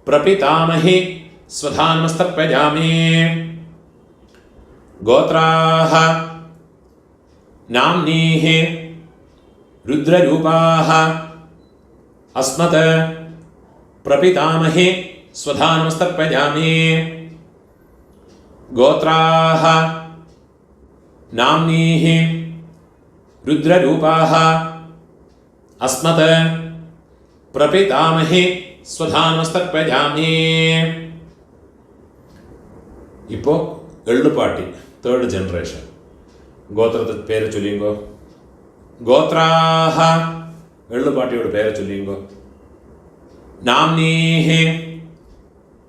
പ്രപിതാമഹി സ്വധാനമസ്തർപ്പയാമി. ഗോത്രാഹ നാംനീഹി രുദ്രരൂപാഹ അസ്മത് പ്രപിതാമഹി സ്വധാനമസ്തർപ്പയാമി. ഗോത്രാഹ നാംനീഹി രുദ്രരൂപാഹ അസ്മത് പ്രപിതാമഹി സ്വധാനമസ്തർപ്പയാമി. ഇപ്പോൾ എള്ളുപാട്ടി തേർഡ് ജനറേഷൻ. ഗോത്രത്തെ പേര് ചൊല്ലിങ്കോ. ഗോത്രാഹ എള്ളുപാട്ടിയോട് പേര് ചൊല്ലിങ്കോ. നാംനീഹി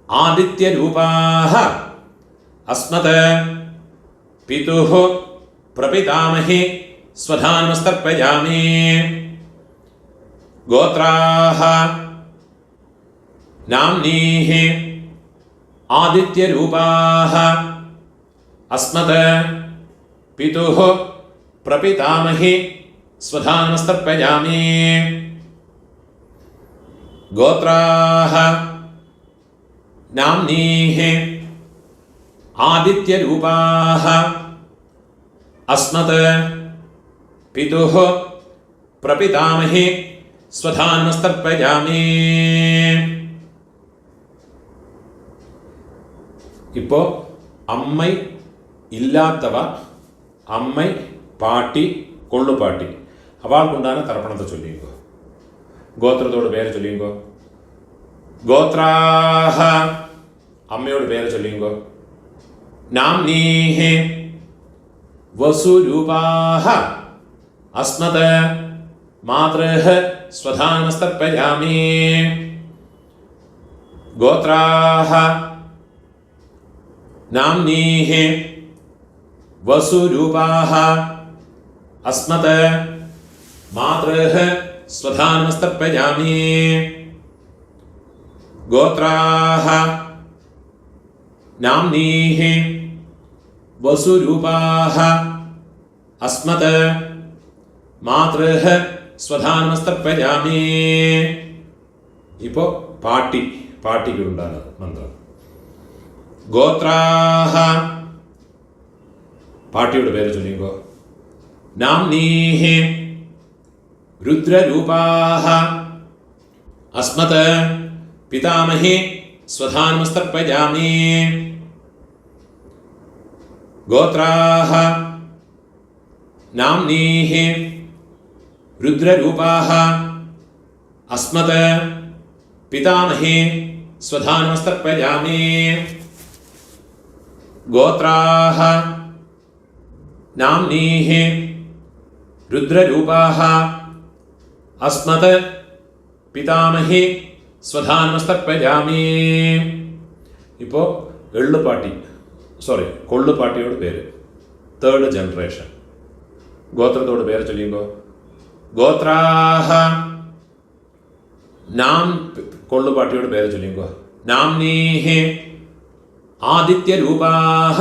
ആദിത്യരൂപാഹ അസ്മത് പിതുഃ പ്രപിതാമഹി സ്വധാനമസ്തർപ്പയാമി. ഗോത്രാഹ നാംനീഹി ആദിത്യരൂപാഹ അസ്മത് പിതുഃ പ്രപിതാമഹി സ്വധാനമസ്തർപ്പയാമി. ഗോത്രാഹ നാംനീഹി ആദിത്യരൂപാഹ അസ്മത് പിതുഃ പ്രപിതാമഹി സ്വധാനമസ്തർപ്പയാമി. ഇപ്പോൾ അമ്മൈ ഇല്ലാത്തവ അമ്മൈ പാട്ടി കൊള്ളുപാട്ടി അവൾക്കുണ്ടാകുന്ന തർപ്പണത്തെ ചൊല്ലിക്കോ. ഗോത്രത്തോട് പേര് ചൊല്ലിക്കോ. ഗോത്രാഹ അമ്മയോട് പേര് ചൊല്ലിക്കോ. നാംനീഹി വസുരൂപാഹ അസ്മത് മാതൃഃ സ്വധാനമസ്തർപ്പയാമി. ഗോത്രാഹ നാംനീഹി വസുരൂപാഹ അസ്മത് മാതൃഃ स्वधा नमस्तर्पयामि। गोत्राः नाम्नीः वसुरूपाः अस्मत् मातृः स्वधा नमस्तर्पयामि. ഇപ്പോൾ പാട്ടിക്കുണ്ടാണ് മന്ത്രം. ഗോത്രാഹ പാട്ടിയുടെ പേര് ചൊല്ലിക്കോ. നാംനീഹി രുദ്രരൂപാഹ അസ്മത് പിതാമഹി സ്വധാ നമസ്തർപ്പയാമി. ഗോത്രാഹ നാംനീഹി രുദ്രരൂപാഹ അസ്മത് പിതാമഹി സ്വധാ നമസ്തർപ്പയാമി. ഗോത്രാഹ നാംനീഹി രുദ്രരൂപാഹ അസ്മത് പിതാമഹി സ്വധാ നമസ്തർപ്പയാമി. ഇപ്പോൾ കൊള്ളുപാട്ടിയോട് പേര്, തേർഡ് ജനറേഷൻ. ഗോത്രത്തോട് പേര് ചൊല്ലിയുമ്പോൾ ഗോത്രാഹ നാം കൊള്ളുപാട്ടിയോട് പേര് ചൊല്ലിയുമ്പോൾ നാംനീഹി ആദിത്യരൂപാഹ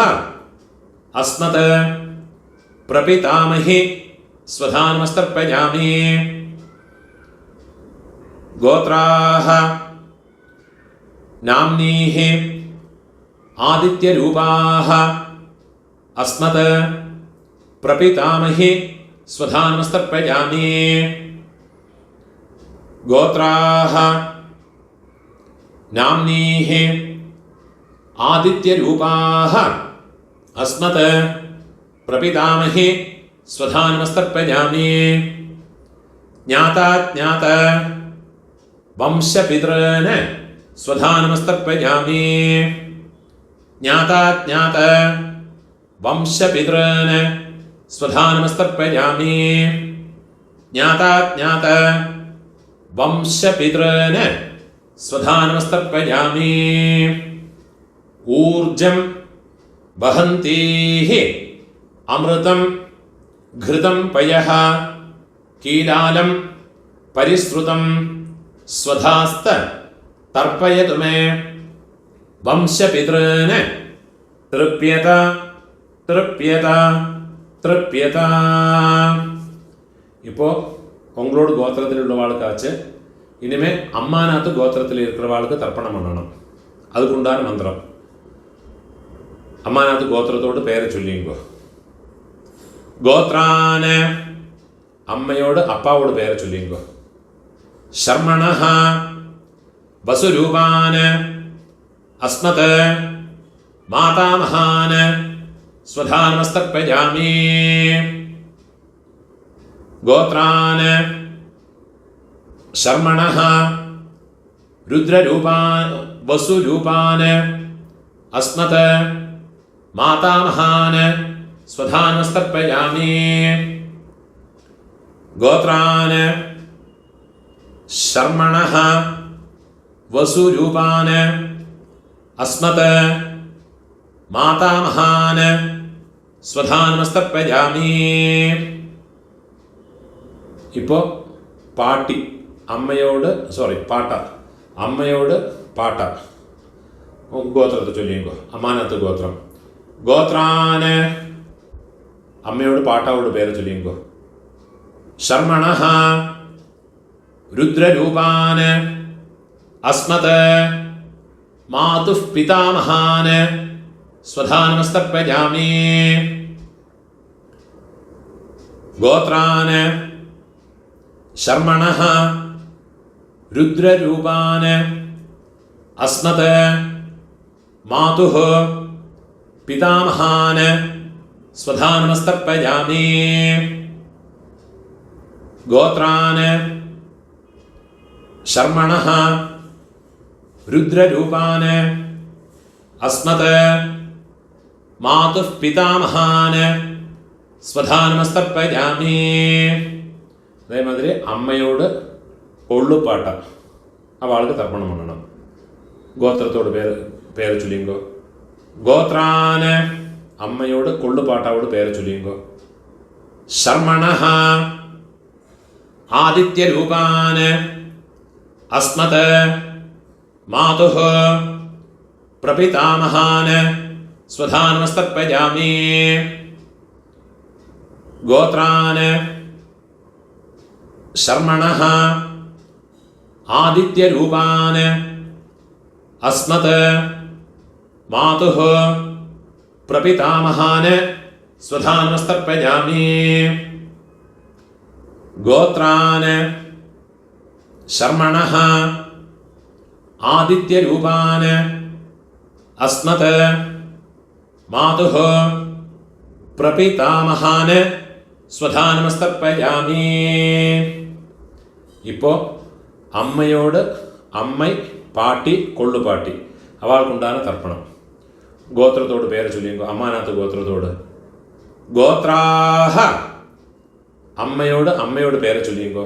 അസ്മത് പ്രപിതാമഹി സ്വധാ നമസ്തർപ്പയാമി. ഗോത്രാഹ നാംനീഹി ആദിത്യരൂപാഹ അസ്മത് പ്രപിതാമഹി സ്വധാ നമസ്തർപ്പയാമി. ഗോത്രാഹ നാംനീഹി ആദിത്യരൂപാഹ അസ്മത് പ്രപിതാമഹി സ്വധാ നമസ്തർപ്പയാമി. ജ്ഞാതാജ്ഞാത വംശപിതॄന് സ്വധാ നമസ്തർപ്പയാമി. ജ്ഞാതാജ്ഞാത വംശപിതॄന് സ്വധാ നമസ്തർപ്പയാമി. ജ്ഞാതാജ്ഞാത വംശപിതॄന് സ്വധാ നമസ്തർപ്പയാമി. ഊർജം വഹന്തീഃ അമൃതം ഘൃതം പയഃ കീലാലം പരിശ്രുതം സ്വധാസ്ത തർപ്പയതു മേ. വംശപിതॄന് തൃപ്യത തൃപ്യത തൃപ്യത. இப்போ உங்களோட கோத்திரத்தில் உள்ளவாளுக்காச்சு இனிமே அம்மாநாத்து கோத்திரத்தில் இருக்கிறவாளுக்கு தர்ப்பணம் பண்ணணும். அதுக்குண்டான மந்திரம். അമ്മാനാഥ് ഗോത്രത്തോട് പേര് ചൊല്ലിയുമ്പോ ഗോത്രാന് അമ്മയോട് അപ്പാവോട് പേര് ചൊല്ലിയുമ്പോ ശർമ്മണഃ വസുരൂപാന് അസ്മത് മാതാമഹാന് സ്വധാ നമസ്തർപ്പയാമി. ഗോത്രാന് ശർമ്മണഃ രുദ്രരൂപാൻ വസുരൂപാന് അസ്മത് മാതാമഹാന് സ്വധാ നമസ്തർപ്പയാമി. ഗോത്രാന് ശർമ്മണഃ വസുരൂപാന് അസ്മത് മാതാമഹാന് സ്വധാ നമസ്തർപ്പയാമി. ഇപ്പോൾ അമ്മയോട് പാട്ട ഗോത്രത്തെ ചൊല്ലിയുമ്പോൾ അമ്മാനത്ത് ഗോത്രം. ഗോത്രാന് അമ്മയോട് പാട്ടാവോട് പേര് ചൊല്ലിയുമ്പോൾ ശർമ്മണഃ രുദ്രരൂപാന് അസ്മത് മാതുഃ പിതാമഹാന് സ്വധാ നമസ്തർപ്പയാമി. ഗോത്രാന് ശർമ്മണഃ രുദ്രരൂപാന് അസ്മത് മാതുഃ പിതാമഹാന് സ്വധാ നമസ്തർപ്പയാമി. ഗോത്രാന് ശർമ്മണഃ രുദ്രരൂപാന് അസ്മത് മാതുഃ പിതാമഹാന് സ്വധാ നമസ്തർപ്പയാമി. അതേമാതിരി അമ്മയോട് ഒള്ളുപാട്ട അവൾക്ക് തർപ്പണം பண்ணണം. ഗോത്രത്തോട് പേര് ചൊല്ലിയുങ്കോ ഗോത്രാന് അമ്മയോട് കൊള്ളുപാട്ടാവോട് പേര് ചൊല്ലിയുങ്കോ ശർമ്മണഃ आदित्यरूपान् अस्मत् मातुः प्रपितामहान् स्वधानमस्तर्पयामि गोत्रान् शर्मणः आदित्यरूपान् अस्मत् मातुः प्रपितामहान् स्वधानमस्तर्पयामि गोत्रान् शर्मणः आदित्यरूपान् अस्मत् मातुः प्रपितामहान् स्वधानमस्तर्पयामि. ഇപ്പോൾ അമ്മയോട് അമ്മൈ പാട്ടി കൊള്ളുപാട്ടി അവൾക്കുണ്ടാണ് തർപ്പണം. ഗോത്രത്തോട് പേര് ചൊല്ലിയോ അമ്മാനകത്ത് ഗോത്രത്തോട് ഗോത്രാഹ അമ്മയോട് പേര് ചൊല്ലിയോ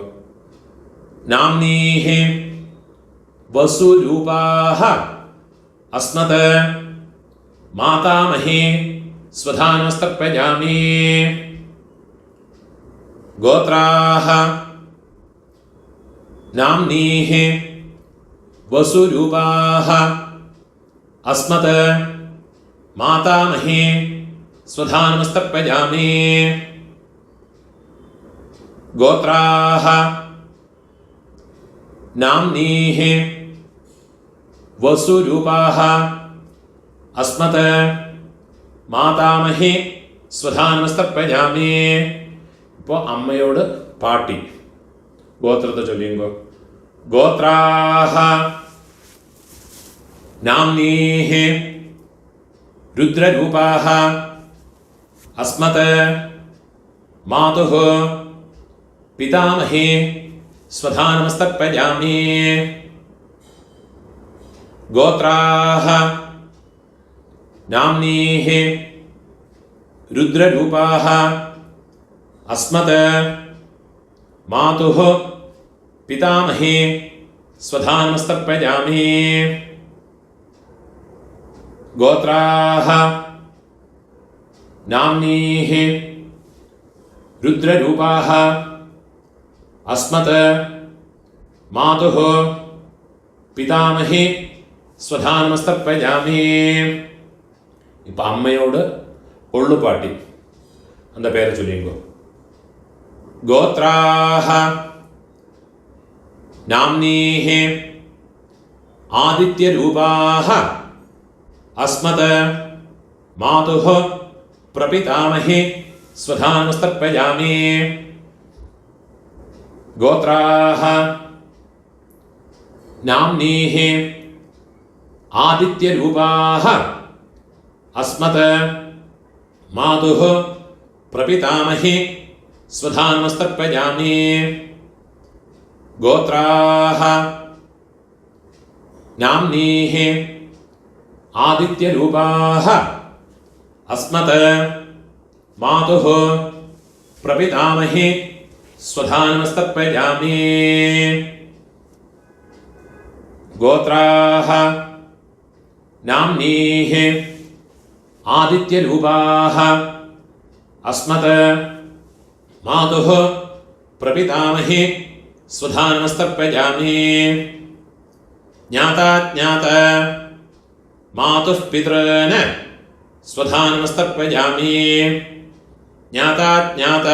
നാംനീഹി വസുരൂപാഹ अस्मत् मातामही स्वधानमस्तर्पयामि गोत्राः नाम्नीः वसुरूपाः अस्मत् मातामही स्वधानमस्तर्पयामि गोत्राः नाम्नीः वसुरूपाः अस्मत् मातामही स्वधानमस्तर्पयामि. ഇപ്പോൾ അമ്മയോട് പാട്ടി ഗോത്രത്തെ ചൊല്ലിയോ ഗോത്രാഹ നാംനീഃ രുദ്രരൂപാः अस्मत् मातुः पितामही स्वधानमस्तर्पयामि गोत्राः नाम्नीः रुद्ररूपाः अस्मत् मातुः पितामही स्वधानमस्तर्पयामि गोत्राः नाम्नीः रुद्ररूपाः अस्मत् मातुः पितामही സ്വധാനമസ്തർപ്പയാമി. ഇപ്പം അമ്മയോട് കൊള്ളുപാട്ടി എന്താ പേര് ചൊല്ലിയോ ഗോത്രാഹ നാംനീഃ ആദിത്യരൂപാഹ അസ്മത് മാതുഃ പ്രപിതാമഹി സ്വധാനമസ്തർപ്പയാമി ഗോത്രാഹ നാംനീഃ आदित्यरूपाः अस्मत् मातुः प्रपितामही स्वधानमस्तर्पयामि गोत्राः नाम्नीः आदित्यरूपाः अस्मत् मातुः प्रपितामही स्वधानमस्तर्पयामि गोत्राः नाम्नीः आदित्यरूपाः अस्मत् मातुः प्रपितामही स्वधानमस्तर्पयामि ज्ञाताज्ञात मातुः पितॄन् स्वधानमस्तर्पयामि ज्ञाताज्ञात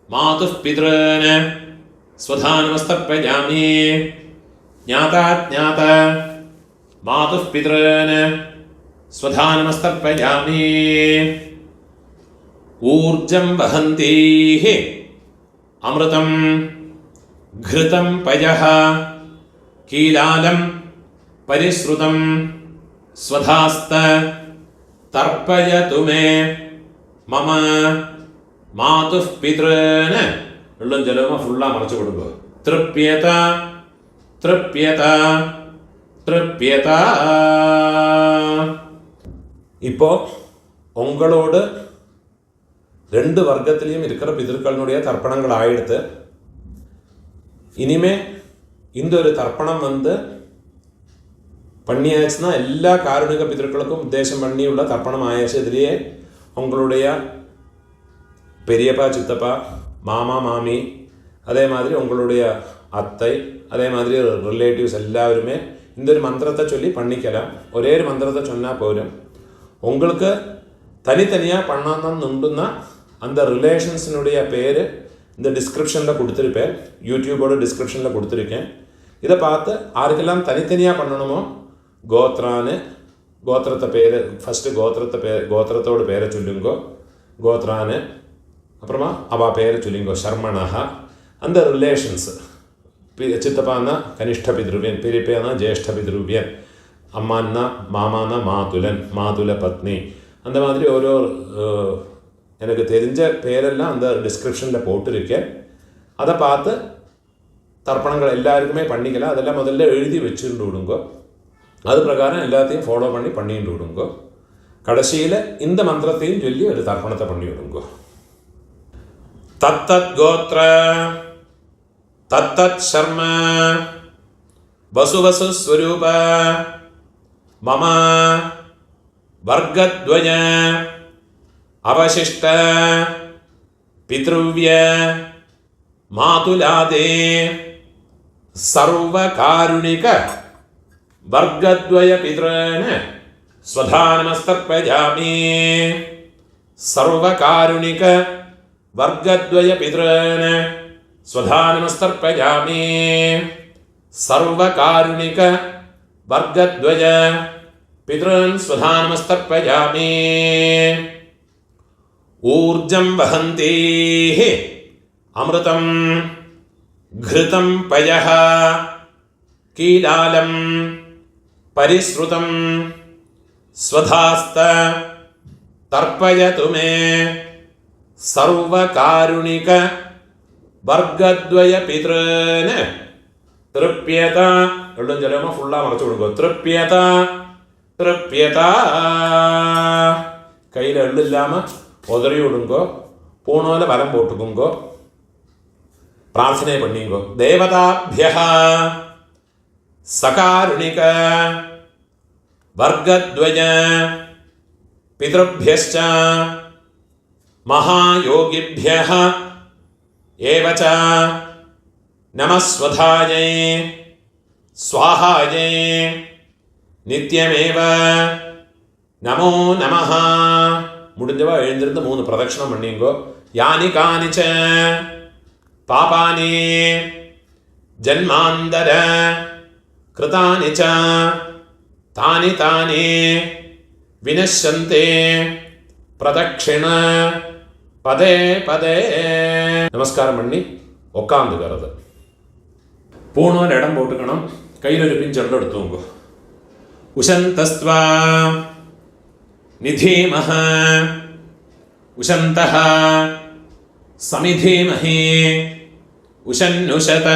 मातुः पितॄन् स्वधानमस्तर्पयामि ज्ञाताज्ञात मातुः पितॄन् स्वधानमस्तर्पयामि ऊर्जं वहन्तीः अमृतं घृतं पयः कीलालं परिश्रुतं स्वधास्त तर्पयतु मे मम मातुः पितॄन् ഉള്ളും ജലവും ഫുള്ളാ മറച്ചു കൊടുക്കുക തൃപ്യത തൃപ്യത തൃപ്യത. இப்போ உங்களோடு ரெண்டு வர்க்கத்திலையும் இருக்கிற பிதர்களுடைய தர்ப்பணங்கள் ஆயிடுத்து. இனிமே இந்த ஒரு தர்ப்பணம் பண்ணியாச்சுன்னா எல்லா காருணிக பிதர்களுக்கும் உத்தேசம் பண்ணியுள்ள தர்ப்பணம் ஆயாச்சு. இதுலேயே உங்களுடைய பெரியப்பா சித்தப்பா மாமா மாமி அதே மாதிரி உங்களுடைய அத்தை, அதே மாதிரி ரிலேட்டிவ்ஸ் எல்லாருமே இந்த ஒரு மந்திரத்தை சொல்லி பண்ணிக்கலாம். ஒரே ஒரு மந்திரத்தை சொன்னால் போரும். உங்களுக்கு தனித்தனியாக பண்ணணும்னா அந்த ரிலேஷன்ஸினுடைய பேர் இந்த டிஸ்கிரிப்ஷனில் கொடுத்துருப்பேன், யூடியூபோட டிஸ்கிரிப்ஷனில் கொடுத்துருக்கேன். இதை பார்த்து யாருக்கெல்லாம் தனித்தனியாக பண்ணணுமோ கோத்ரான்னு கோத்திரத்தை பேர் ஃபஸ்ட்டு கோத்திரத்தோட பேரை சொல்லுங்கோ, கோத்ரான்னு. அப்புறமா அவள் பேரை சொல்லுங்கோ, ஷர்மணா. அந்த ரிலேஷன்ஸு சித்தப்பான்னா கனிஷ்ட பித்ருவியன், பெரியப்பேனா ஜேஷ்ட பித்ருவியன், அம்மான்னா மாமானா மாதுலன், மாதுல பத்னி. அந்த மாதிரி ஓரோ எனக்கு தெரிஞ்ச பேரெல்லாம் அந்த டிஸ்கிரிப்ஷனில் போட்டிருக்கேன். அதை பார்த்து தர்ப்பணங்கள் எல்லாருக்குமே பண்ணிக்கலாம். அதெல்லாம் முதல்ல எழுதி வச்சுட்டு விடுங்கோ. அது பிரகாரம் எல்லாத்தையும் ஃபாலோ பண்ணிட்டு விடுங்கோ. கடைசியில் இந்த மந்திரத்தையும் சொல்லி ஒரு தர்ப்பணத்தை பண்ணி விடுங்கோ. தத்தத் கோத்ர தத்தத் சர்ம வசுவசு ஸ்வரூப மம வர்க்கத்வய அவசிஷ்ட பித்ருவ்ய மாதுலாதே சர்வகாருணிக வர்க்கத்வய பித்ரேன ஸ்வதானமஸ்தர்ப்பயாமி. சர்வகாருணிக வர்க்கத்வய பித்ரேன ஸ்வதானமஸ்தர்ப்பயாமி. சர்வகாருணிக வர்க்கத்வய பித்ரன் ஸ்வதானமஸ்தர்ப்பயாமி. ஊர்ஜம் வஹந்தேஹ அமிர்தம் घृतं पयः कीलालं परिश्रुतं स्वधास्त तर्पयतु मे सर्वकारुणिक वर्गद्वय पितॄन् तृप्यत. எல்லாம் ஜலமா ஃபுல்லா மறைச்சு விடுங்க. திருப்பியத திருப்பியத. கையில் எள்ளு இல்லாமல் உதறி விடுங்கோ. பூணோல வரம் போட்டுக்குங்கோ. பிரார்த்தனை பண்ணிங்கோ. தேவதாபியः சகாருணிக வர்க்கத்வய பித்ருभ्यश्च மகாயோகிभ्यः ஏவச்ச நமஸ்வதாயை ஸ்வாஹாயை நித்யமேவ நமோ நமஹ. முடிஞ்சவா எழுந்திருந்து 3 பிரதட்சணம் பண்ணிங்கோ. யானி கானிச்ச பாபானி ஜன்மாந்தர கிருதானி ச தானி தானி வினஷ்யந்தே பிரதட்சிண பதே பதே. நமஸ்காரம் பண்ணி உட்காந்துக்கிறது. பூணோர் இடம் போட்டுக்கணும். கையில் ஒரு பிஞ்செல்லாம் எடுத்துங்க. உஷந்தஸ்த்வா நிதீமஹ உஷந்தஹ சமிதீமஹி உஷன்னுஷத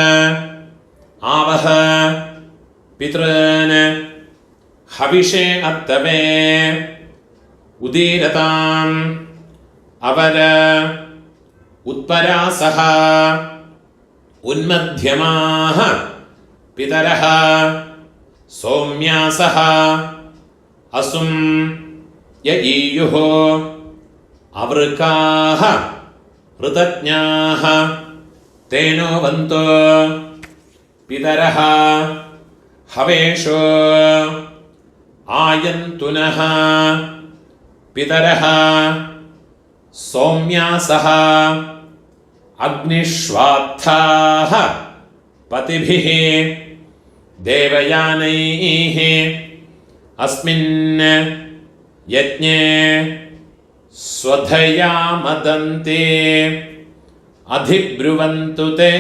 ஆவஹ பித்ரன் ஹவிஷே அத்தவே உதீரதாம் அவர உத்பராசஹ உன்மத்யமாஹ பிதரஹ சௌம்யாசஹ அசும் யஈயுः அவருக்காஹ ऋतज्ञाः तेनो वन्तो पितरः हवेषो आयन्तुनः पितरः सौम्यासः अग्निष्वात्थाः पतिभिः देवयानैः अस्मिन् यज्ञे स्वधया मदन्ते अधिब्रुवन्तु ते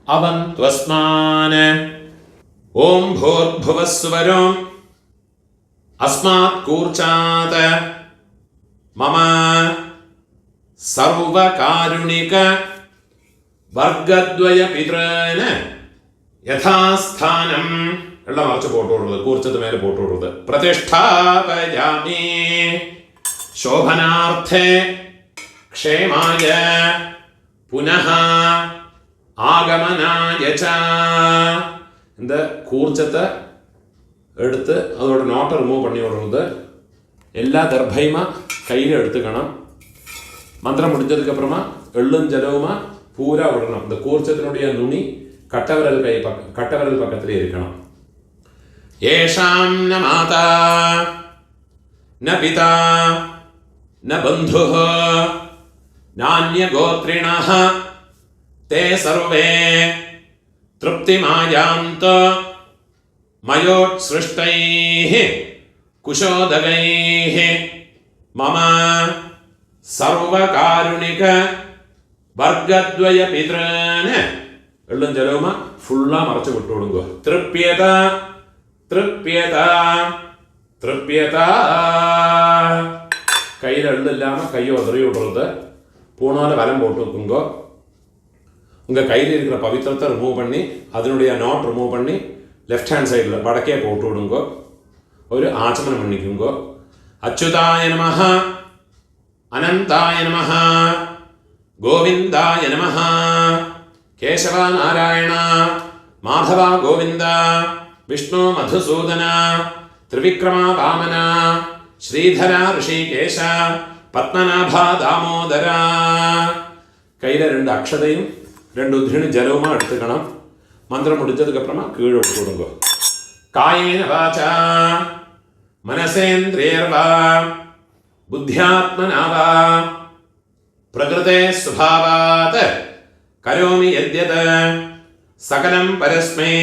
अवन्त्वस्मान्. ओं भूर्भुवस्वरो अस्मात् कूर्चात् मम सर्वकारुणिक वर्गद्वय पितॄन् यथास्थानं എല്ലാം മറച്ച് പോട്ടുകൊടുക്കുന്നത്. കൂർച്ചത് മേലെ പോട്ടുകൊടുക്കുന്നത്. പ്രതിഷ്ഠാപയാമി ശോഭനാർത്ഥേ ക്ഷേമായ പുനഃ ആഗമനായ ച. இந்த கூர்ச்சத்தை எடுத்து அதோட நோட்டை ரிமூவ் பண்ணி விடுறது. எல்லா தர்பையுமா கையில் எடுத்துக்கணும். மந்திரம் முடிஞ்சதுக்கப்புறமா எள்ளும் ஜலவுமா பூரா விடணும். இந்த கூர்ச்சத்தினுடைய நுனி கட்டவிரல் பக்கத்திலே இருக்கணும். ஏஷாம் ந மாதா ந பிதா ந பந்துः நான்ய கோத்ரிணः தே சர்வே திருப்திமாயாந்த மயோத்ஸ்ருஷ்டைः குஷோதகைः மம சர்வகாருணிக வர்க்கத்வய பித்ரான். எள்ளும் ஜலவுமா ஃபுல்லா மறைச்சு விட்டு விடுங்க. திருப்யதா திருப்யதா திருப்யதா. கையில் எள்ளு இல்லாமல் கையை உதறி விடுறது. பூனால வலம் போட்டு வைக்குங்க. உங்கள் கையில் இருக்கிற பவித்திரத்தை ரிமூவ் பண்ணி அதனுடைய நாட் ரிமூவ் பண்ணி லெஃப்ட் ஹேண்ட் சைடில் வடக்கே போட்டு விடுங்க. ஒரு ஆச்சமனம் பண்ணிக்குங்க. அச்சுதாய நமஹ அனந்தாய நமஹ கோவிந்தாய நமஹ கேசவ நாராயண மாதவ கோவிந்த விஷ்ணு மதுசூதன திரிவிக்ரம வாமன ஸ்ரீதர ரிஷிகேஷ பத்மநாப தாமோதர. கையில் 2 அக்ஷதையும் 2 உத்ரிணி ஜலவுமா எடுத்துக்கணும். மந்திரம் முடிஞ்சதுக்கு அப்புறமா கீழே விட்டு விடுங்க. காயேன வாசா மனசேந்திரியர்வா புத்தியாத்மனா வா பிரகிருதே சுபாவாத் கரோமி யத்யத் சகலம் பரஸ்மே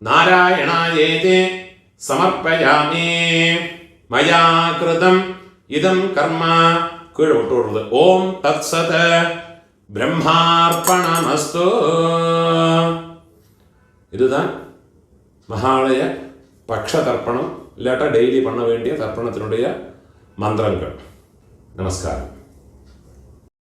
நாராயணாயேதி சமர்ப்பயாமி. மயா கிருதம் இதம் கர்ம கீழே விட்டு விடுறது. ஓம் தத்சத் பிரம்மார்ப்பணமஸ்து. இதுதான் மகாலய பக்ஷ தர்ப்பணம். இல்லாட்டா டெய்லி பண்ண வேண்டிய தர்ப்பணத்தினுடைய மந்திரங்கள். நமஸ்காரம்.